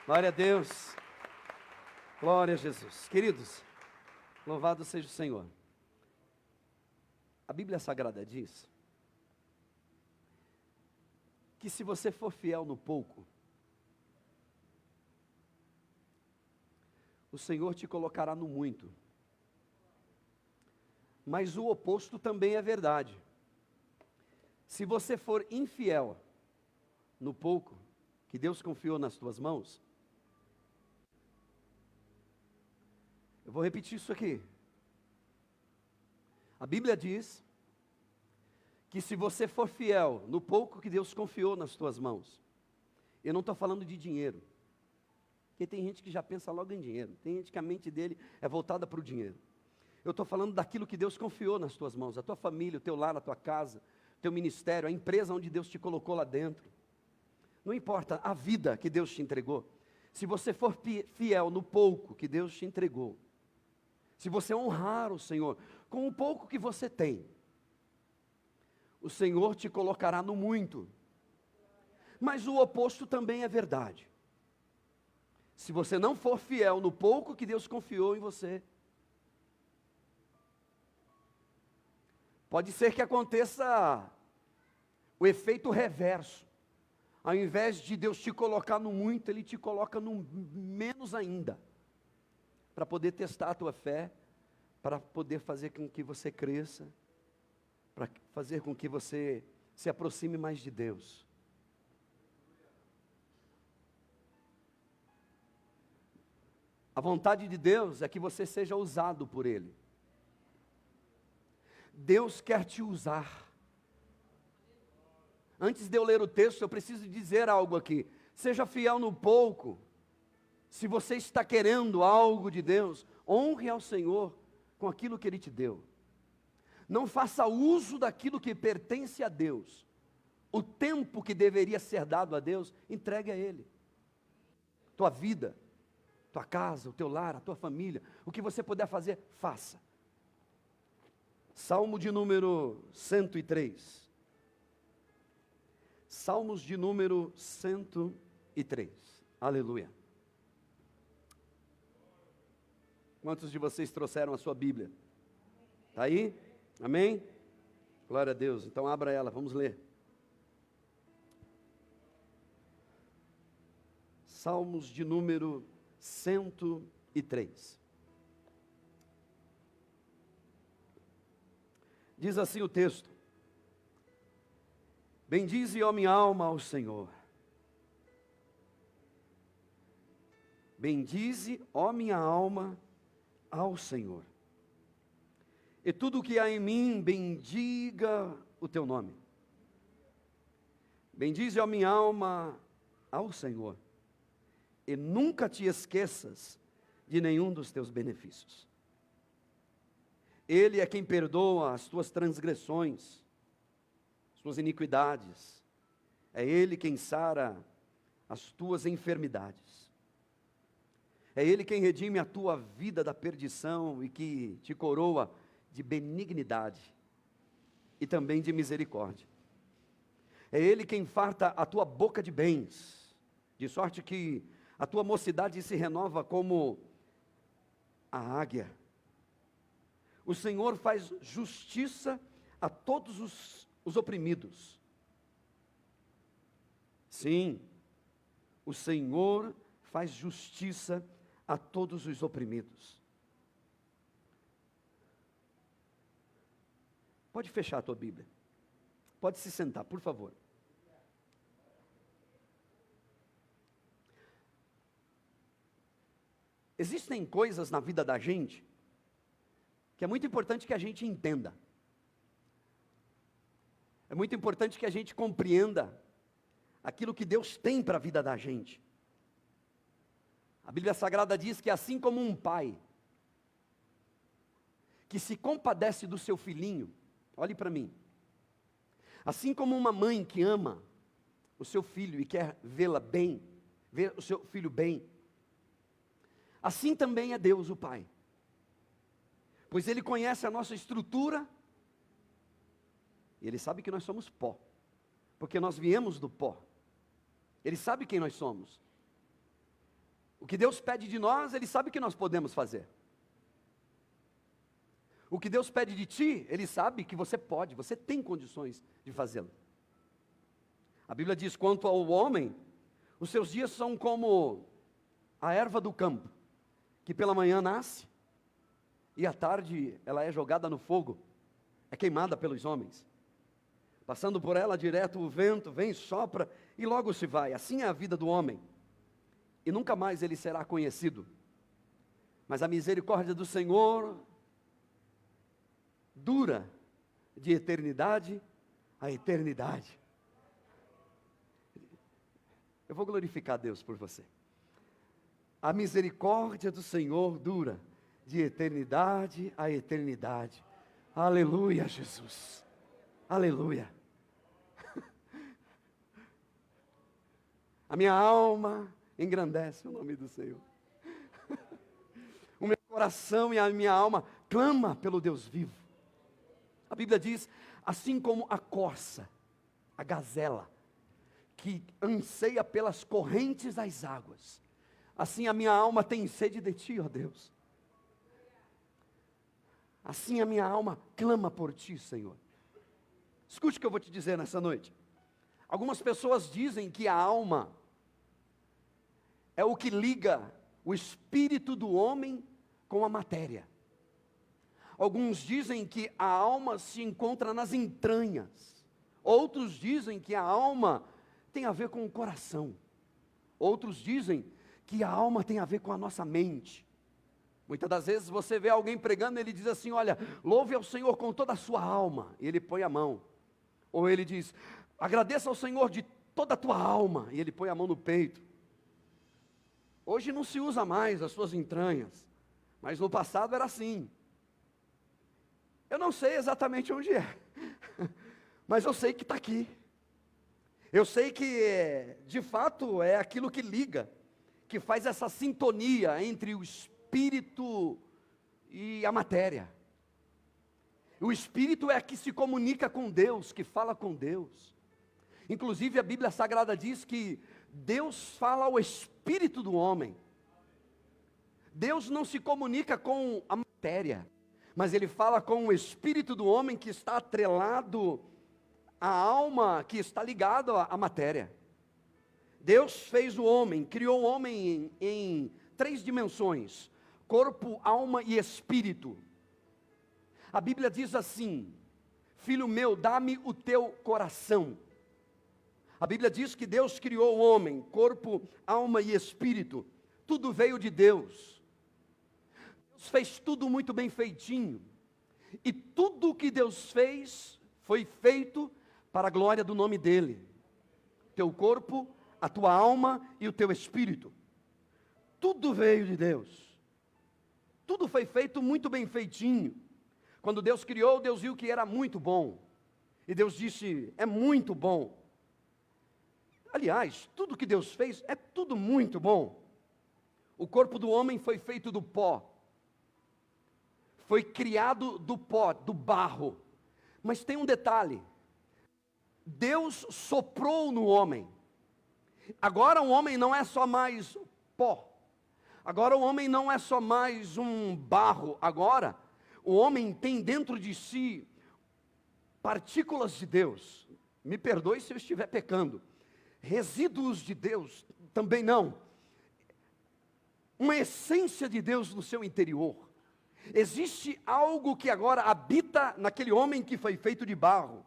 Glória a Deus. Glória a Jesus. Queridos, louvado seja o Senhor. A Bíblia Sagrada diz que se você for fiel no pouco, o Senhor te colocará no muito. Mas o oposto também é verdade. Se você for infiel no pouco que Deus confiou nas tuas mãos, eu vou repetir isso aqui. A Bíblia diz que se você for fiel no pouco que Deus confiou nas tuas mãos, eu não estou falando de dinheiro, porque tem gente que já pensa logo em dinheiro, tem gente que a mente dele é voltada para o dinheiro. Eu estou falando daquilo que Deus confiou nas tuas mãos, a tua família, o teu lar, a tua casa, o teu ministério, a empresa onde Deus te colocou lá dentro. Não importa a vida que Deus te entregou. Se você for fiel no pouco que Deus te entregou, se você honrar o Senhor com o pouco que você tem, o Senhor te colocará no muito. Mas o oposto também é verdade. Se você não for fiel no pouco que Deus confiou em você, pode ser que aconteça o efeito reverso. Ao invés de Deus te colocar no muito, Ele te coloca no menos ainda, para poder testar a tua fé, para poder fazer com que você cresça, para fazer com que você se aproxime mais de Deus. A vontade de Deus é que você seja usado por Ele. Deus quer te usar. Antes de eu ler o texto, eu preciso dizer algo aqui. Seja fiel no pouco. Se você está querendo algo de Deus, honre ao Senhor com aquilo que Ele te deu. Não faça uso daquilo que pertence a Deus. O tempo que deveria ser dado a Deus, entregue a Ele. Tua vida, tua casa, o teu lar, a tua família, o que você puder fazer, faça. Salmo de número 103. Salmos de número 103. Aleluia. Quantos de vocês trouxeram a sua Bíblia? Está aí? Amém? Glória a Deus. Então abra ela, vamos ler. Salmos de número 103. Diz assim o texto: bendize, ó minha alma, ao Senhor. Bendize, ó minha alma, ao Senhor. E tudo o que há em mim, bendiga o teu nome. Bendize, ó minha alma, ao Senhor. E nunca te esqueças de nenhum dos teus benefícios. Ele é quem perdoa as tuas transgressões, suas iniquidades. É Ele quem sara as tuas enfermidades. É Ele quem redime a tua vida da perdição e que te coroa de benignidade e também de misericórdia. É Ele quem farta a tua boca de bens, de sorte que a tua mocidade se renova como a águia. O Senhor faz justiça a todos os oprimidos. Sim, o Senhor faz justiça a todos os oprimidos. Pode fechar a tua Bíblia. Pode se sentar, por favor. Existem coisas na vida da gente que é muito importante que a gente entenda. É muito importante que a gente compreenda aquilo que Deus tem para a vida da gente. A Bíblia Sagrada diz que assim como um pai que se compadece do seu filhinho, olhe para mim, assim como uma mãe que ama o seu filho e quer vê-la bem, ver o seu filho bem, assim também é Deus o Pai. Pois Ele conhece a nossa estrutura, e Ele sabe que nós somos pó, porque nós viemos do pó. Ele sabe quem nós somos. O que Deus pede de nós, Ele sabe que nós podemos fazer. O que Deus pede de ti, Ele sabe que você pode, você tem condições de fazê-lo. A Bíblia diz, quanto ao homem, os seus dias são como a erva do campo, que pela manhã nasce, e à tarde ela é jogada no fogo, é queimada pelos homens. Passando por ela direto o vento vem, sopra e logo se vai. Assim é a vida do homem, e nunca mais ele será conhecido. Mas a misericórdia do Senhor dura de eternidade a eternidade. Eu vou glorificar Deus por você. A misericórdia do Senhor dura de eternidade a eternidade. Aleluia, Jesus. Aleluia. A minha alma engrandece o nome do Senhor. O meu coração e a minha alma clama pelo Deus vivo. A Bíblia diz, assim como a corça, a gazela, que anseia pelas correntes das águas, assim a minha alma tem sede de ti, ó Deus. Assim a minha alma clama por ti, Senhor. Escute o que eu vou te dizer nessa noite. Algumas pessoas dizem que a alma é o que liga o espírito do homem com a matéria. Alguns dizem que a alma se encontra nas entranhas. Outros dizem que a alma tem a ver com o coração. Outros dizem que a alma tem a ver com a nossa mente. Muitas das vezes você vê alguém pregando e ele diz assim, olha, louve ao Senhor com toda a sua alma. E ele põe a mão. Ou ele diz, agradeça ao Senhor de toda a tua alma. E ele põe a mão no peito. Hoje não se usa mais as suas entranhas. Mas no passado era assim. Eu não sei exatamente onde é. Mas eu sei que está aqui. Eu sei que, de fato, é aquilo que liga, que faz essa sintonia entre o espírito e a matéria. O espírito é que se comunica com Deus, que fala com Deus. Inclusive a Bíblia Sagrada diz que Deus fala ao espírito do homem. Deus não se comunica com a matéria, mas Ele fala com o espírito do homem que está atrelado à alma, que está ligado à matéria. Deus fez o homem, criou o homem em 3 dimensões: corpo, alma e espírito. A Bíblia diz assim: filho meu, dá-me o teu coração. A Bíblia diz que Deus criou o homem, corpo, alma e espírito. Tudo veio de Deus. Deus fez tudo muito bem feitinho. E tudo o que Deus fez foi feito para a glória do nome dEle. Teu corpo, a tua alma e o teu espírito. Tudo veio de Deus. Tudo foi feito muito bem feitinho. Quando Deus criou, Deus viu que era muito bom. E Deus disse, é muito bom. Aliás, tudo que Deus fez é tudo muito bom. O corpo do homem foi feito do pó. Foi criado do pó, do barro. Mas tem um detalhe. Deus soprou no homem. Agora o homem não é só mais pó. Agora o homem não é só mais um barro. Agora o homem tem dentro de si partículas de Deus. Me perdoe se eu estiver pecando. Resíduos de Deus, também não. Uma essência de Deus no seu interior. Existe algo que agora habita naquele homem que foi feito de barro.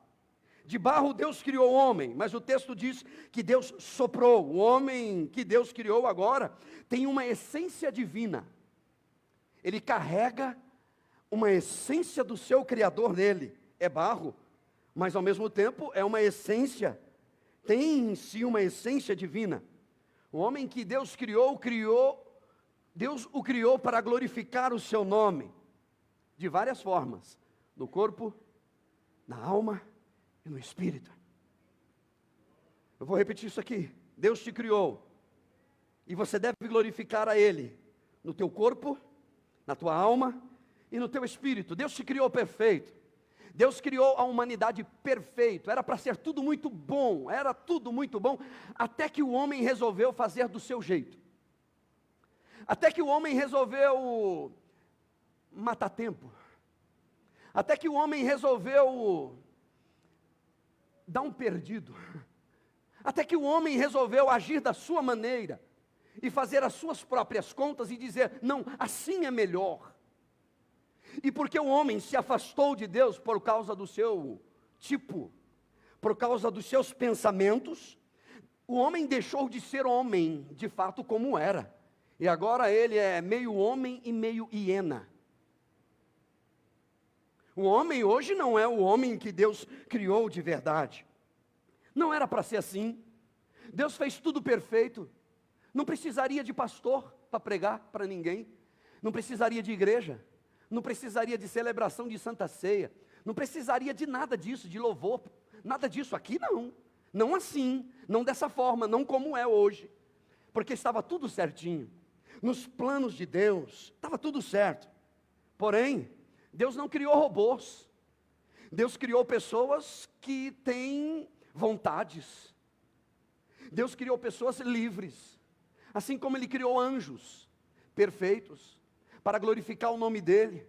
De barro Deus criou o homem, mas o texto diz que Deus soprou. O homem que Deus criou agora tem uma essência divina. Ele carrega uma essência do seu Criador nele. É barro, mas ao mesmo tempo é uma essência. Tem em si uma essência divina. O homem que Deus criou, Deus o criou para glorificar o seu nome. De várias formas. No corpo, na alma e no espírito. Eu vou repetir isso aqui. Deus te criou. E você deve glorificar a Ele. No teu corpo, na tua alma e no teu espírito. Deus te criou perfeito. Deus criou a humanidade perfeito. Era para ser tudo muito bom. Era tudo muito bom. Até que o homem resolveu fazer do seu jeito. Até que o homem resolveu matar tempo. Até que o homem resolveu dar um perdido. Até que o homem resolveu agir da sua maneira e fazer as suas próprias contas e dizer: não, assim é melhor. E porque o homem se afastou de Deus por causa do seu tipo, por causa dos seus pensamentos, o homem deixou de ser homem, de fato, como era. E agora ele é meio homem e meio hiena. O homem hoje não é o homem que Deus criou de verdade. Não era para ser assim. Deus fez tudo perfeito. Não precisaria de pastor para pregar para ninguém. Não precisaria de igreja. Não precisaria de celebração de Santa Ceia. Não precisaria de nada disso, de louvor. Nada disso aqui não. Não assim, não dessa forma, não como é hoje. Porque estava tudo certinho. Nos planos de Deus, estava tudo certo. Porém, Deus não criou robôs. Deus criou pessoas que têm vontades. Deus criou pessoas livres. Assim como Ele criou anjos perfeitos, para glorificar o nome dEle,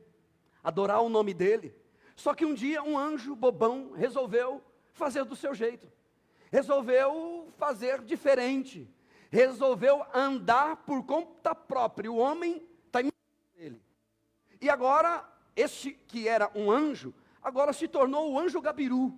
adorar o nome dEle. Só que um dia um anjo bobão resolveu fazer do seu jeito. Resolveu fazer diferente. Resolveu andar por conta própria. O homem está imitando ele. E agora, este que era um anjo, agora se tornou o anjo gabiru.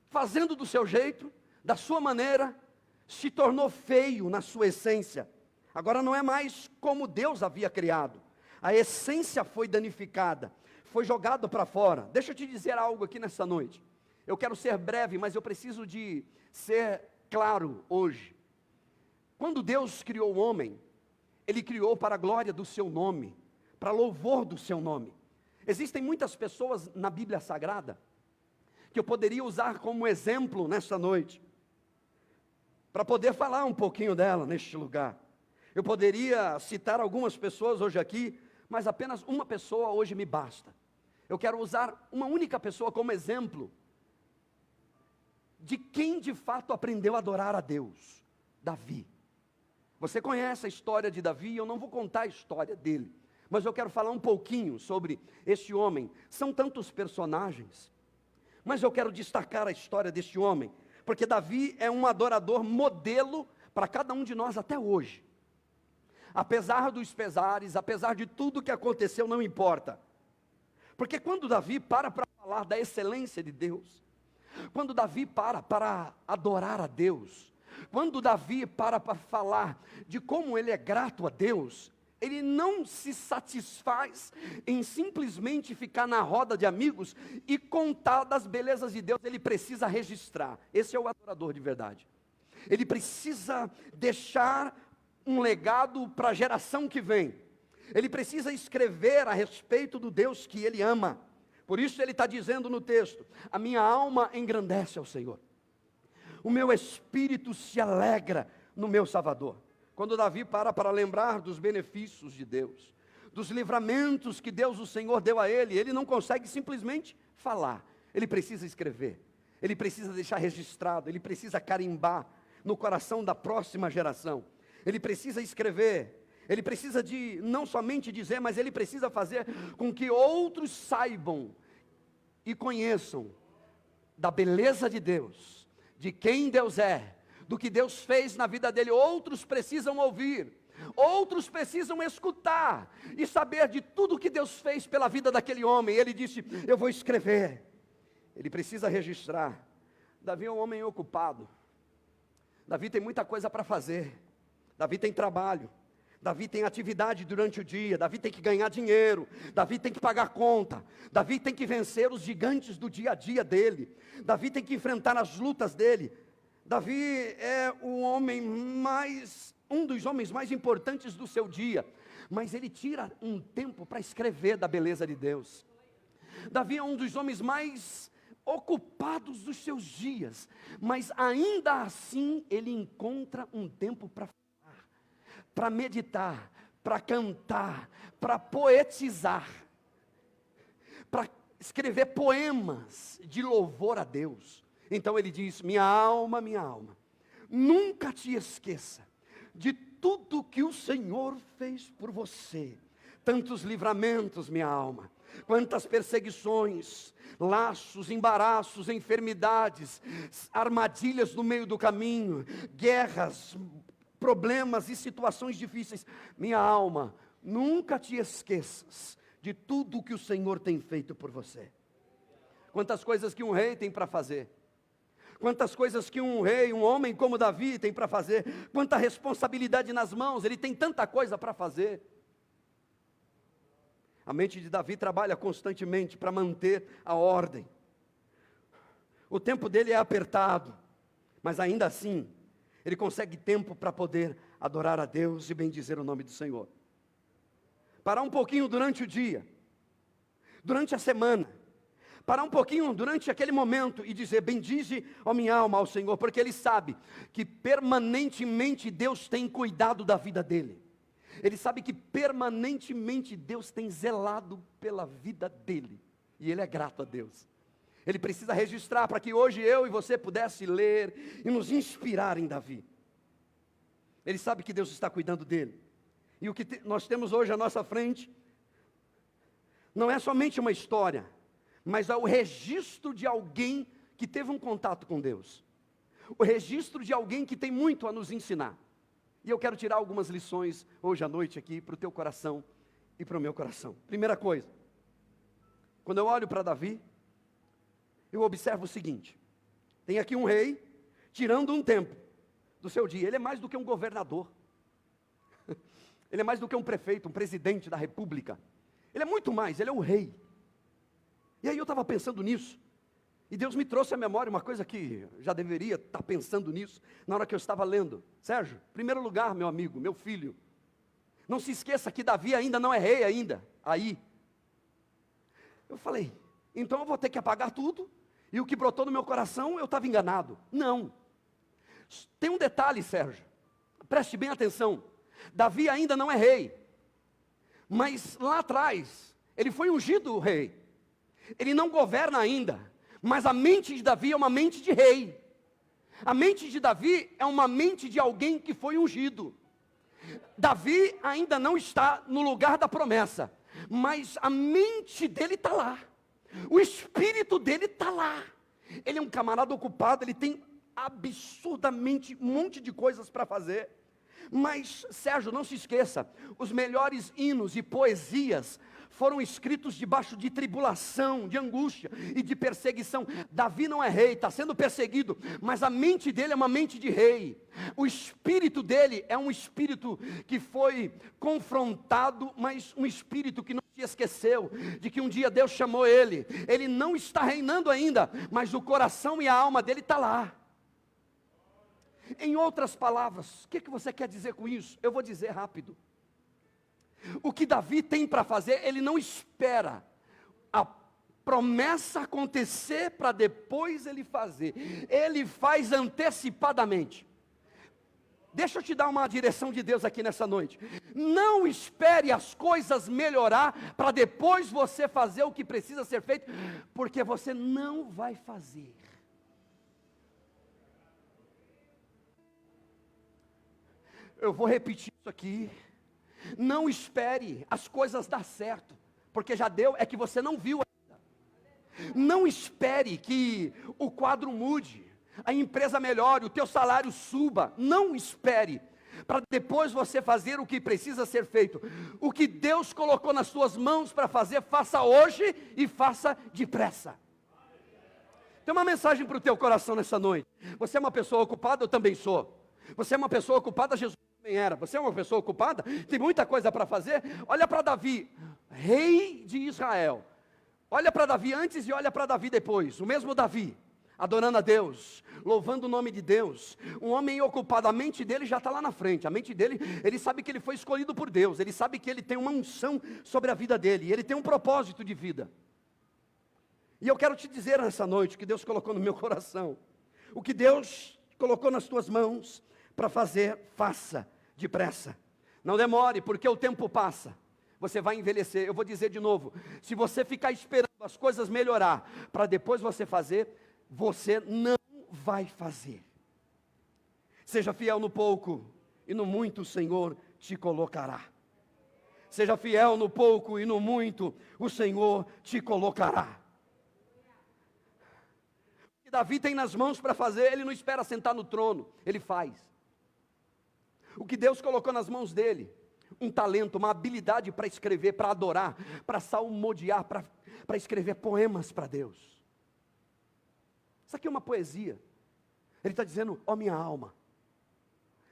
Fazendo do seu jeito, da sua maneira, se tornou feio na sua essência. Agora não é mais como Deus havia criado. A essência foi danificada, foi jogado para fora. Deixa eu te dizer algo aqui nessa noite. Eu quero ser breve, mas eu preciso de ser claro hoje. Quando Deus criou o homem, Ele criou para a glória do seu nome, para louvor do seu nome. Existem muitas pessoas na Bíblia Sagrada que eu poderia usar como exemplo nesta noite, para poder falar um pouquinho dela neste lugar. Eu poderia citar algumas pessoas hoje aqui, mas apenas uma pessoa hoje me basta. Eu quero usar uma única pessoa como exemplo de quem de fato aprendeu a adorar a Deus: Davi. Você conhece a história de Davi, eu não vou contar a história dele, mas eu quero falar um pouquinho sobre este homem. São tantos personagens, mas eu quero destacar a história deste homem, porque Davi é um adorador modelo para cada um de nós até hoje. Apesar dos pesares, apesar de tudo que aconteceu, não importa. Porque quando Davi para falar da excelência de Deus, quando Davi para adorar a Deus, quando Davi para falar de como ele é grato a Deus, ele não se satisfaz em simplesmente ficar na roda de amigos e contar das belezas de Deus. Ele precisa registrar. Esse é o adorador de verdade. Ele precisa deixar um legado para a geração que vem. Ele precisa escrever a respeito do Deus que ele ama. Por isso ele está dizendo no texto: a minha alma engrandece ao Senhor, o meu espírito se alegra no meu Salvador. Quando Davi para lembrar dos benefícios de Deus, dos livramentos que Deus, o Senhor, deu a ele, ele não consegue simplesmente falar. Ele precisa escrever, ele precisa deixar registrado, ele precisa carimbar no coração da próxima geração. Ele precisa escrever, ele precisa de não somente dizer, mas ele precisa fazer com que outros saibam e conheçam da beleza de Deus, de quem Deus é, do que Deus fez na vida dele. Outros precisam ouvir, outros precisam escutar e saber de tudo que Deus fez pela vida daquele homem. Ele disse: eu vou escrever. Ele precisa registrar. Davi é um homem ocupado. Davi tem muita coisa para fazer. Davi tem trabalho. Davi tem atividade durante o dia. Davi tem que ganhar dinheiro. Davi tem que pagar conta. Davi tem que vencer os gigantes do dia a dia dele. Davi tem que enfrentar as lutas dele. Davi é um dos homens mais importantes do seu dia, mas ele tira um tempo para escrever da beleza de Deus. Davi é um dos homens mais ocupados dos seus dias, mas ainda assim ele encontra um tempo para falar, para meditar, para cantar, para poetizar, para escrever poemas de louvor a Deus. Então ele diz: minha alma, nunca te esqueça de tudo que o Senhor fez por você. Tantos livramentos, minha alma, quantas perseguições, laços, embaraços, enfermidades, armadilhas no meio do caminho, guerras, problemas e situações difíceis. Minha alma, nunca te esqueças de tudo que o Senhor tem feito por você. Quantas coisas que um rei tem para fazer. Quantas coisas que um rei, um homem como Davi tem para fazer. Quanta responsabilidade nas mãos, ele tem tanta coisa para fazer. A mente de Davi trabalha constantemente para manter a ordem. O tempo dele é apertado, mas ainda assim, ele consegue tempo para poder adorar a Deus e bendizer o nome do Senhor. Parar um pouquinho durante o dia, durante a semana, parar um pouquinho durante aquele momento e dizer: bendize, ó minha alma, ao Senhor, porque ele sabe que permanentemente Deus tem cuidado da vida dele. Ele sabe que permanentemente Deus tem zelado pela vida dele, e ele é grato a Deus. Ele precisa registrar para que hoje eu e você pudesse ler e nos inspirar em Davi. Ele sabe que Deus está cuidando dele, e o que nós temos hoje à nossa frente não é somente uma história, mas é o registro de alguém que teve um contato com Deus, o registro de alguém que tem muito a nos ensinar. E eu quero tirar algumas lições hoje à noite aqui para o teu coração e para o meu coração. Primeira coisa, quando eu olho para Davi, eu observo o seguinte: tem aqui um rei tirando um tempo do seu dia. Ele é mais do que um governador, ele é mais do que um prefeito, um presidente da república. Ele é muito mais, ele é o rei. E aí eu estava pensando nisso, e Deus me trouxe à memória uma coisa que já deveria estar pensando nisso, na hora que eu estava lendo. Sérgio, em primeiro lugar, meu amigo, meu filho, não se esqueça que Davi ainda não é rei ainda, aí. Eu falei, então eu vou ter que apagar tudo, e o que brotou no meu coração, eu estava enganado. Não. Tem um detalhe, Sérgio, preste bem atenção. Davi ainda não é rei, mas lá atrás, ele foi ungido rei. Ele não governa ainda, mas a mente de Davi é uma mente de rei. A mente de Davi é uma mente de alguém que foi ungido. Davi ainda não está no lugar da promessa, mas a mente dele está lá. O espírito dele está lá. Ele é um camarada ocupado, ele tem absurdamente um monte de coisas para fazer. Mas, Sérgio, não se esqueça, os melhores hinos e poesias foram escritos debaixo de tribulação, de angústia e de perseguição. Davi não é rei, está sendo perseguido, mas a mente dele é uma mente de rei. O espírito dele é um espírito que foi confrontado, mas um espírito que não se esqueceu de que um dia Deus chamou ele. Ele não está reinando ainda, mas o coração e a alma dele está lá. Em outras palavras, o que você quer dizer com isso? Eu vou dizer rápido. O que Davi tem para fazer, ele não espera a promessa acontecer para depois ele fazer. Ele faz antecipadamente. Deixa eu te dar uma direção de Deus aqui nessa noite. Não espere as coisas melhorar para depois você fazer o que precisa ser feito, porque você não vai fazer. Eu vou repetir isso aqui. Não espere as coisas dar certo, porque já deu, é que você não viu ainda. Não espere que o quadro mude, a empresa melhore, o teu salário suba. Não espere para depois você fazer o que precisa ser feito. O que Deus colocou nas suas mãos para fazer, faça hoje e faça depressa. Tem uma mensagem para o teu coração nessa noite. Você é uma pessoa ocupada, eu também sou. Você é uma pessoa ocupada, Jesus também era. Você é uma pessoa ocupada, tem muita coisa para fazer. Olha para Davi, rei de Israel. Olha para Davi antes e olha para Davi depois. O mesmo Davi, adorando a Deus, louvando o nome de Deus. Um homem ocupado, a mente dele já está lá na frente. A mente dele, ele sabe que ele foi escolhido por Deus. Ele sabe que ele tem uma unção sobre a vida dele. E ele tem um propósito de vida. E eu quero te dizer nessa noite, o que Deus colocou no meu coração. O que Deus colocou nas tuas mãos para fazer, faça depressa. Não demore, porque o tempo passa. Você vai envelhecer. Eu vou dizer de novo, se você ficar esperando as coisas melhorar, para depois você fazer, você não vai fazer. Seja fiel no pouco, e no muito o Senhor te colocará. Seja fiel no pouco e no muito o Senhor te colocará. O que Davi tem nas mãos para fazer, ele não espera sentar no trono, ele faz. O que Deus colocou nas mãos dele, um talento, uma habilidade para escrever, para adorar, para salmodiar, para escrever poemas para Deus. Isso aqui é uma poesia. Ele está dizendo, ó minha alma.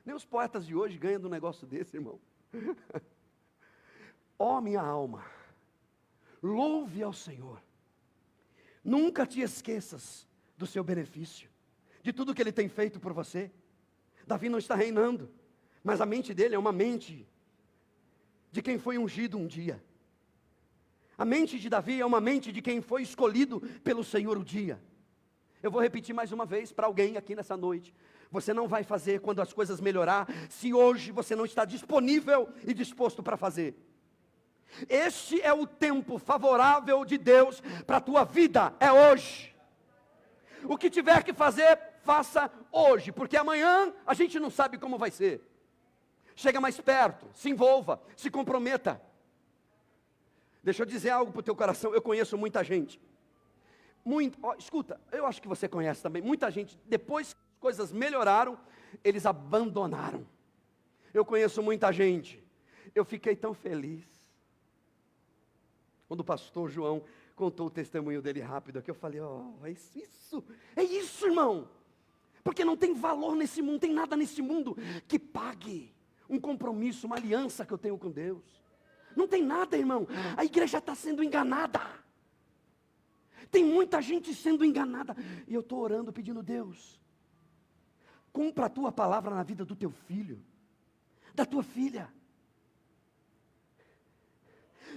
Nem os poetas de hoje ganham de um negócio desse, irmão. Ó minha alma, louve ao Senhor. Nunca te esqueças do seu benefício, de tudo que Ele tem feito por você. Davi não está reinando, mas a mente dele é uma mente de quem foi ungido um dia. A mente de Davi é uma mente de quem foi escolhido pelo Senhor um dia. Eu vou repetir mais uma vez para alguém aqui nessa noite. Você não vai fazer quando as coisas melhorar, se hoje você não está disponível e disposto para fazer. Este é o tempo favorável de Deus para a tua vida, é hoje. O que tiver que fazer, faça hoje, porque amanhã a gente não sabe como vai ser. Chega mais perto, se envolva, se comprometa. Deixa eu dizer algo para o teu coração, eu conheço muita gente. Escuta, eu acho que você conhece também, muita gente, depois que as coisas melhoraram, eles abandonaram. Eu conheço muita gente, eu fiquei tão feliz. Quando o pastor João contou o testemunho dele rápido aqui, eu falei, é isso, irmão. Porque não tem valor nesse mundo, não tem nada nesse mundo que pague um compromisso, uma aliança que eu tenho com Deus. Não tem nada, irmão. A igreja está sendo enganada. Tem muita gente sendo enganada. E eu estou orando, pedindo, Deus, cumpra a tua palavra na vida do teu filho, da tua filha.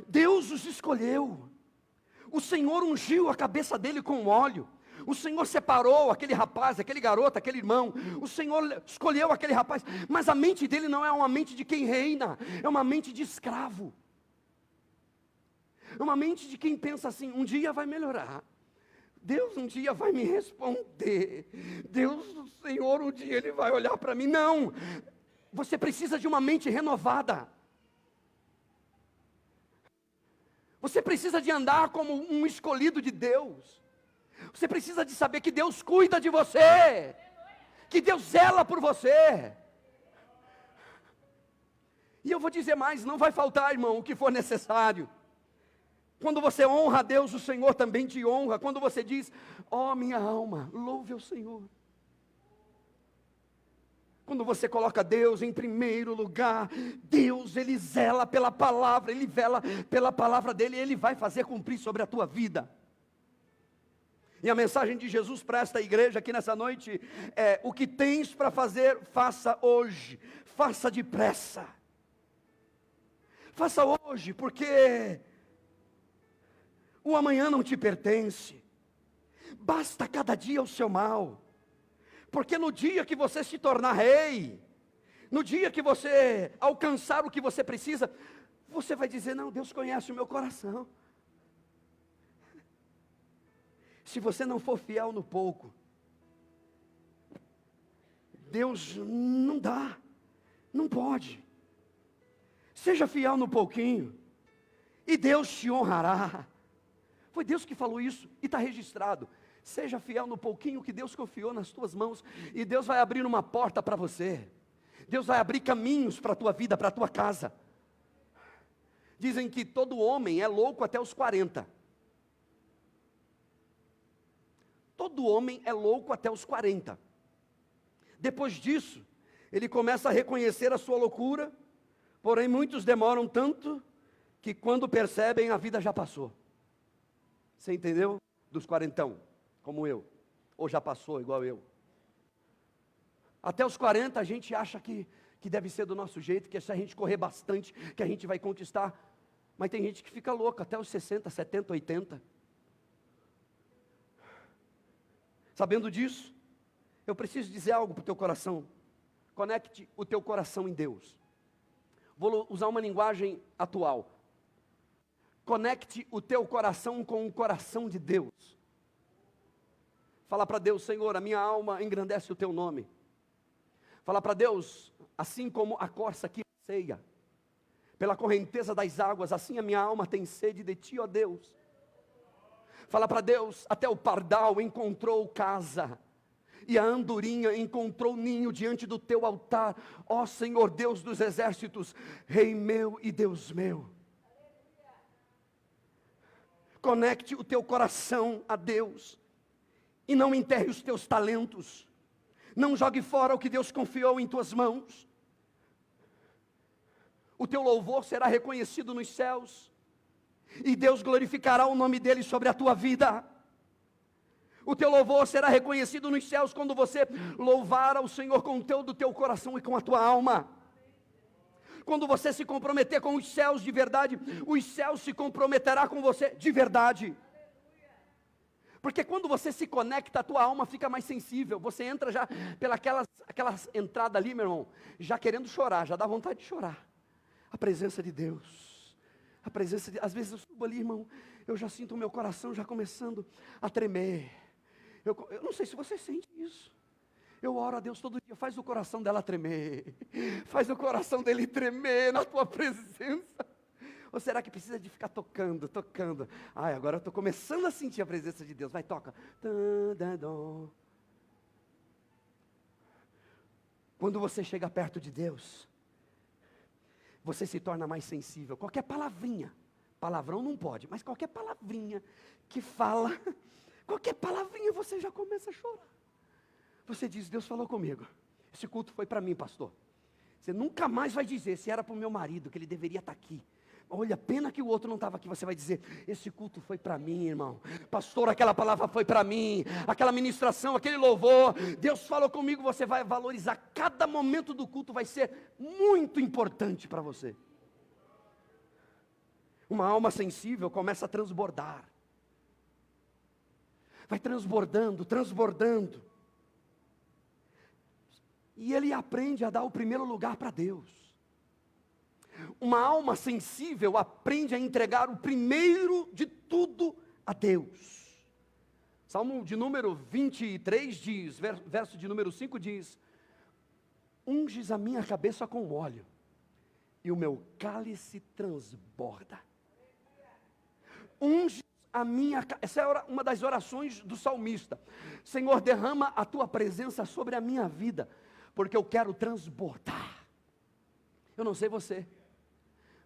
Deus os escolheu. O Senhor ungiu a cabeça dele com óleo. O Senhor separou aquele rapaz, aquele garoto, aquele irmão. O Senhor escolheu aquele rapaz. Mas a mente dele não é uma mente de quem reina. É uma mente de escravo. É uma mente de quem pensa assim, um dia vai melhorar. Deus um dia vai me responder. Deus, o Senhor, um dia Ele vai olhar para mim. Não. Você precisa de uma mente renovada. Você precisa de andar como um escolhido de Deus. Você precisa de saber que Deus cuida de você. Que Deus zela por você. E eu vou dizer mais, não vai faltar, irmão, o que for necessário. Quando você honra a Deus, o Senhor também te honra. Quando você diz, ó minha alma, louve ao Senhor. Quando você coloca Deus em primeiro lugar, Deus, Ele zela pela palavra, Ele vela pela palavra dEle, e Ele vai fazer cumprir sobre a tua vida. E a mensagem de Jesus para esta igreja aqui nessa noite é, o que tens para fazer, faça hoje, faça depressa. Faça hoje, porque o amanhã não te pertence. Basta cada dia o seu mal. Porque no dia que você se tornar rei, no dia que você alcançar o que você precisa, você vai dizer, não, Deus conhece o meu coração. Se você não for fiel no pouco, Deus não dá, não pode. Seja fiel no pouquinho, e Deus te honrará. Foi Deus que falou isso, e está registrado. Seja fiel no pouquinho que Deus confiou nas tuas mãos, e Deus vai abrir uma porta para você. Deus vai abrir caminhos para a tua vida, para a tua casa. Dizem que todo homem é louco até os 40. Todo homem é louco até os 40. Depois disso, ele começa a reconhecer a sua loucura, porém muitos demoram tanto, que quando percebem a vida já passou. Você entendeu? Dos 40, como eu, ou já passou igual eu. Até os 40 a gente acha que deve ser do nosso jeito, que se a gente correr bastante, que a gente vai conquistar. Mas tem gente que fica louca até os 60, 70, 80. Sabendo disso, eu preciso dizer algo para o teu coração. Conecte o teu coração em Deus. Vou usar uma linguagem atual. Conecte o teu coração com o coração de Deus. Fala para Deus, Senhor, a minha alma engrandece o teu nome. Fala para Deus, assim como a corça que anseia pela correnteza das águas, assim a minha alma tem sede de ti, ó Deus. Fala para Deus, até o pardal encontrou casa, e a andorinha encontrou ninho diante do teu altar, ó Senhor Deus dos exércitos, Rei meu e Deus meu. Conecte o teu coração a Deus, e não enterre os teus talentos, não jogue fora o que Deus confiou em tuas mãos. O teu louvor será reconhecido nos céus, e Deus glorificará o nome dEle sobre a tua vida. O teu louvor será reconhecido nos céus, quando você louvar ao Senhor com todo o teu coração e com a tua alma. Quando você se comprometer com os céus de verdade, os céus se comprometerá com você de verdade. Porque quando você se conecta, a tua alma fica mais sensível. Você entra já aquelas entradas ali, meu irmão, já querendo chorar, já dá vontade de chorar. A presença de Deus, a presença de... Às vezes eu subo ali, irmão, eu já sinto o meu coração já começando a tremer. Eu não sei se você sente isso. Eu oro a Deus todo dia, faz o coração dela tremer, faz o coração dele tremer na tua presença. Ou será que precisa de ficar tocando? Ai, agora eu estou começando a sentir a presença de Deus. Vai, toca. Quando você chega perto de Deus, você se torna mais sensível. Qualquer palavrinha, palavrão não pode, mas qualquer palavrinha que fala, qualquer palavrinha você já começa a chorar. Você diz, Deus falou comigo. Esse culto foi para mim, pastor. Você nunca mais vai dizer, se era para o meu marido, que ele deveria estar aqui. Olha, pena que o outro não estava aqui. Você vai dizer, esse culto foi para mim, irmão. Pastor, aquela palavra foi para mim. Aquela ministração, aquele louvor. Deus falou comigo, você vai valorizar. Cada momento do culto vai ser muito importante para você. Uma alma sensível começa a transbordar. Vai transbordando. E ele aprende a dar o primeiro lugar para Deus. Uma alma sensível aprende a entregar o primeiro de tudo a Deus. Salmo de número 23 diz, verso de número 5 diz: unges a minha cabeça com óleo, e o meu cálice transborda. Unges a minha... Essa é uma das orações do salmista. Senhor, derrama a tua presença sobre a minha vida, porque eu quero transbordar. Eu não sei você,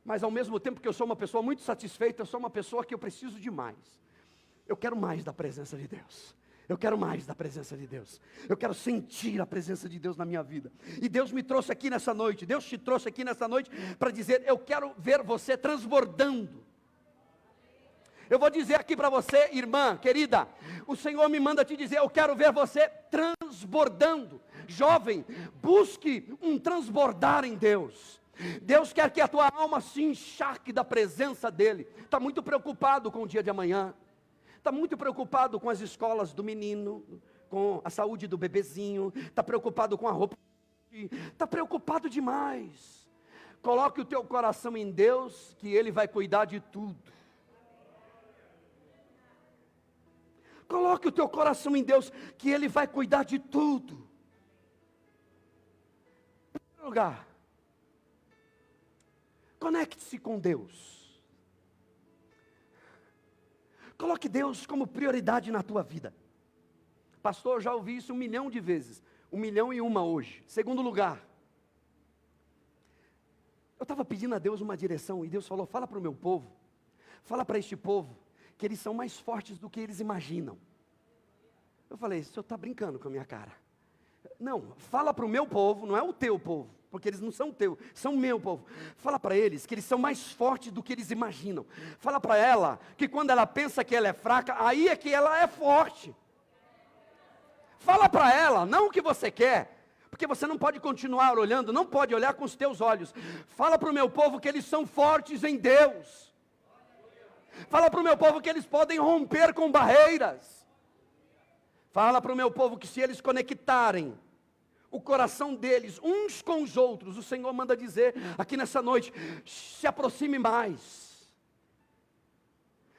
mas ao mesmo tempo que eu sou uma pessoa muito satisfeita, eu sou uma pessoa que eu preciso de mais. Eu quero mais da presença de Deus. Eu quero mais da presença de Deus. Eu quero sentir a presença de Deus na minha vida. E Deus me trouxe aqui nessa noite, Deus te trouxe aqui nessa noite para dizer, eu quero ver você transbordando. Eu vou dizer aqui para você, irmã, querida, o Senhor me manda te dizer, eu quero ver você transbordando. Jovem, busque um transbordar em Deus. Deus quer que a tua alma se encharque da presença dEle. Está muito preocupado com o dia de amanhã. Está muito preocupado com as escolas do menino, com a saúde do bebezinho. Está preocupado com a roupa. Está preocupado demais. Coloque o teu coração em Deus, que Ele vai cuidar de tudo. Coloque o teu coração em Deus, que Ele vai cuidar de tudo. Em primeiro lugar, conecte-se com Deus. Coloque Deus como prioridade na tua vida. Pastor, eu já ouvi isso 1 milhão de vezes. 1.000.001 hoje. Segundo lugar, eu estava pedindo a Deus uma direção, e Deus falou, fala para o meu povo, fala para este povo, que eles são mais fortes do que eles imaginam. Eu falei, o senhor está brincando com a minha cara. Não, fala para o meu povo, não é o teu povo, porque eles não são teu, são meu povo. Fala para eles que eles são mais fortes do que eles imaginam. Fala para ela que quando ela pensa que ela é fraca, aí é que ela é forte. Fala para ela, não o que você quer, porque você não pode continuar olhando, não pode olhar com os teus olhos. Fala para o meu povo que eles são fortes em Deus. Fala para o meu povo que eles podem romper com barreiras. Fala para o meu povo que se eles conectarem o coração deles uns com os outros, o Senhor manda dizer aqui nessa noite, se aproxime mais,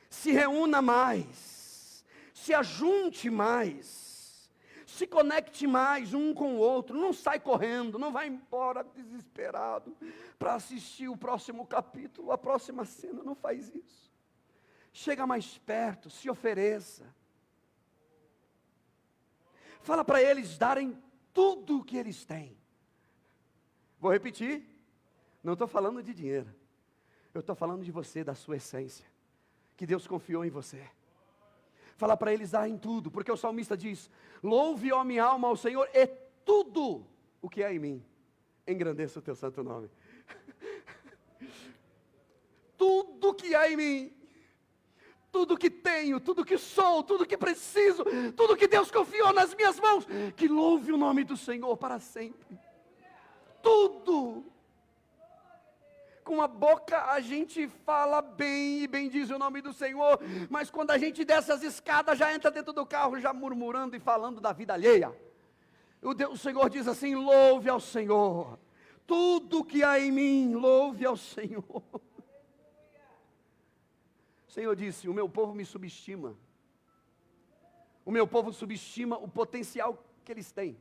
se reúna mais, se ajunte mais, Se conecte mais um com o outro. Não sai correndo, não vai embora desesperado para assistir o próximo capítulo, a próxima cena. Não faz isso. Chega mais perto, se ofereça. Fala para eles darem tudo o que eles têm. Vou repetir. Não estou falando de dinheiro. Eu estou falando de você, da sua essência. Que Deus confiou em você. Fala para eles darem tudo. Porque o salmista diz: louve, ó minha alma, ao Senhor, e tudo o que há em mim. Engrandeça o teu santo nome. Tudo que há em mim. Tudo que tenho, tudo que sou, tudo que preciso, tudo que Deus confiou nas minhas mãos, que louve o nome do Senhor para sempre. Tudo. Com a boca a gente fala bem e bendiz o nome do Senhor, mas quando a gente desce as escadas, já entra dentro do carro, já murmurando e falando da vida alheia. O Senhor diz assim: louve ao Senhor. Tudo que há em mim, louve ao Senhor. O Senhor disse: o meu povo me subestima. O meu povo subestima o potencial que eles têm.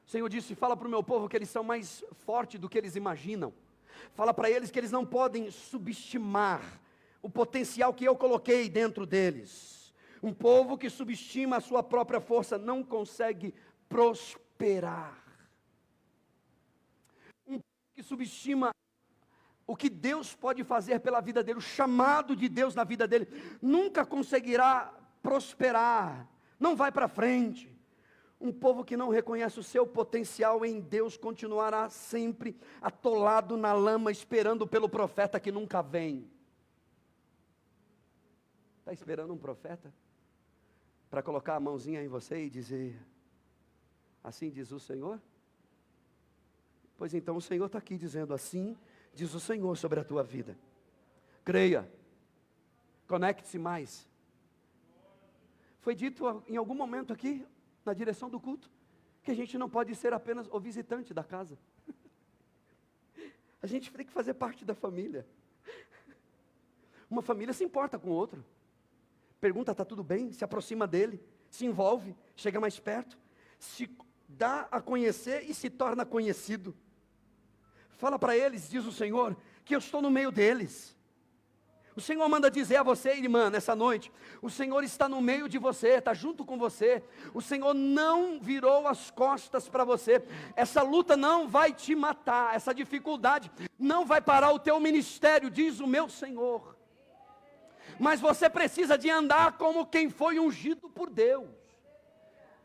O Senhor disse: fala para o meu povo que eles são mais fortes do que eles imaginam. Fala para eles que eles não podem subestimar o potencial que eu coloquei dentro deles. Um povo que subestima a sua própria força não consegue prosperar. Um povo que subestima o que Deus pode fazer pela vida dele, o chamado de Deus na vida dele, nunca conseguirá prosperar, não vai para frente. Um povo que não reconhece o seu potencial em Deus continuará sempre atolado na lama, esperando pelo profeta que nunca vem. Está esperando um profeta para colocar a mãozinha em você e dizer: assim diz o Senhor? Pois então o Senhor está aqui dizendo: assim diz o Senhor sobre a tua vida. Creia, conecte-se mais. Foi dito em algum momento aqui, na direção do culto, que a gente não pode ser apenas o visitante da casa. A gente tem que fazer parte da família. Uma família se importa com o outro. Pergunta: está tudo bem? Se aproxima dele, se envolve, chega mais perto, se dá a conhecer e se torna conhecido. Fala para eles, diz o Senhor, que eu estou no meio deles. O Senhor manda dizer a você, irmã, nessa noite: o Senhor está no meio de você, está junto com você. O Senhor não virou as costas para você. Essa luta não vai te matar, essa dificuldade não vai parar o teu ministério, diz o meu Senhor. Mas você precisa de andar como quem foi ungido por Deus.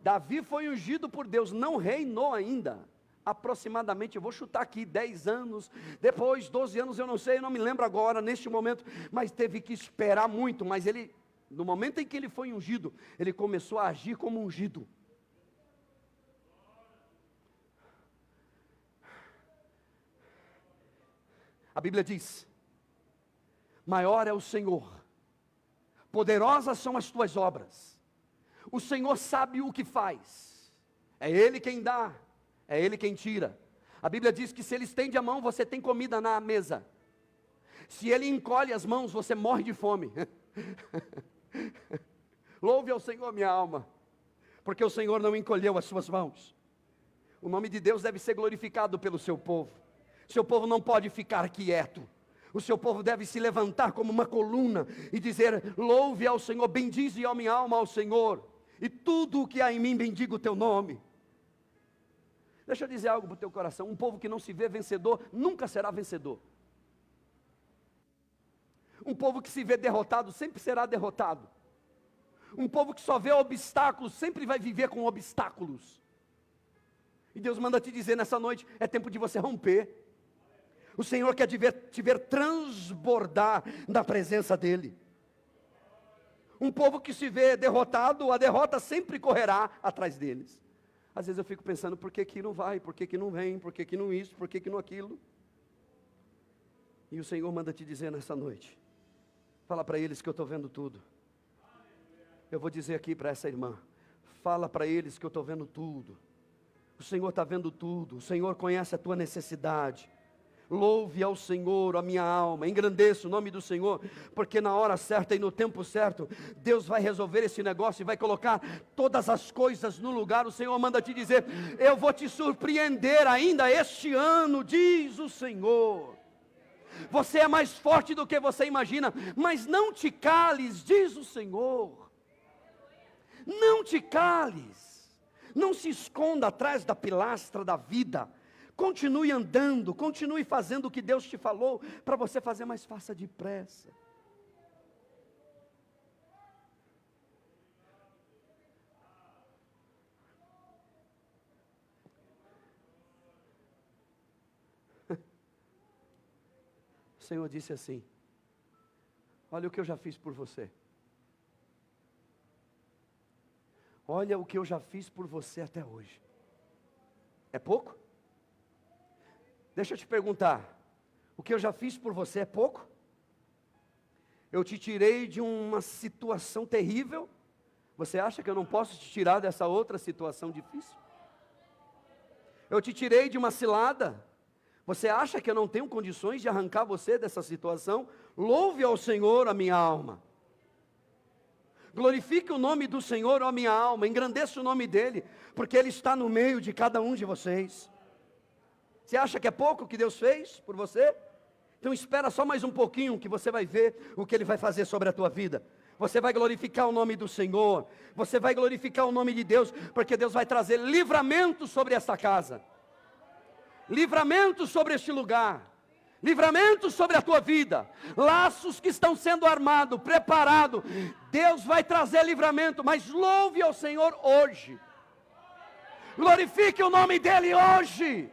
Davi foi ungido por Deus, não reinou ainda. Aproximadamente, eu vou chutar aqui, 10 anos, depois 12 anos, eu não sei, eu não me lembro agora, neste momento, mas teve que esperar muito, mas ele, no momento em que ele foi ungido, ele começou a agir como ungido. A Bíblia diz: maior é o Senhor, poderosas são as tuas obras, o Senhor sabe o que faz, é Ele quem dá, é Ele quem tira. A Bíblia diz que se Ele estende a mão, você tem comida na mesa. Se Ele encolhe as mãos, você morre de fome. Louve ao Senhor, minha alma, porque o Senhor não encolheu as suas mãos. O nome de Deus deve ser glorificado pelo seu povo. Seu povo não pode ficar quieto. O seu povo deve se levantar como uma coluna e dizer: louve ao Senhor, bendize a minha alma ao Senhor, e tudo o que há em mim bendiga o teu nome. Deixa eu dizer algo para o teu coração: um povo que não se vê vencedor, nunca será vencedor. Um povo que se vê derrotado, sempre será derrotado. Um povo que só vê obstáculos, sempre vai viver com obstáculos. E Deus manda te dizer nessa noite: é tempo de você romper. O Senhor quer te ver transbordar da presença dEle. Um povo que se vê derrotado, a derrota sempre correrá atrás deles. Às vezes eu fico pensando: por que que não vai, por que que não vem, por que que não isso, por que que não aquilo? E o Senhor manda te dizer nessa noite: fala para eles que eu estou vendo tudo. Eu vou dizer aqui para essa irmã: fala para eles que eu estou vendo tudo. O Senhor está vendo tudo, o Senhor conhece a tua necessidade. Louve ao Senhor, a minha alma, engrandeça o nome do Senhor, porque na hora certa e no tempo certo, Deus vai resolver esse negócio e vai colocar todas as coisas no lugar. O Senhor manda te dizer: eu vou te surpreender ainda este ano, diz o Senhor. Você é mais forte do que você imagina, mas não te cales, diz o Senhor. Não te cales, não se esconda atrás da pilastra da vida. Continue andando, continue fazendo o que Deus te falou para você fazer, mas faça depressa. O Senhor disse assim: olha o que eu já fiz por você. Olha o que eu já fiz por você até hoje. É pouco? Deixa eu te perguntar, o que eu já fiz por você é pouco? Eu te tirei de uma situação terrível, você acha que eu não posso te tirar dessa outra situação difícil? Eu te tirei de uma cilada, você acha que eu não tenho condições de arrancar você dessa situação? Louve ao Senhor a minha alma. Glorifique o nome do Senhor, ó minha alma, engrandeça o nome dEle, porque Ele está no meio de cada um de vocês. Você acha que é pouco o que Deus fez por você? Então espera só mais um pouquinho que você vai ver o que Ele vai fazer sobre a tua vida. Você vai glorificar o nome do Senhor, você vai glorificar o nome de Deus, porque Deus vai trazer livramento sobre essa casa, livramento sobre este lugar, livramento sobre a tua vida, laços que estão sendo armados, preparados. Deus vai trazer livramento, mas louve ao Senhor hoje, glorifique o nome dEle hoje.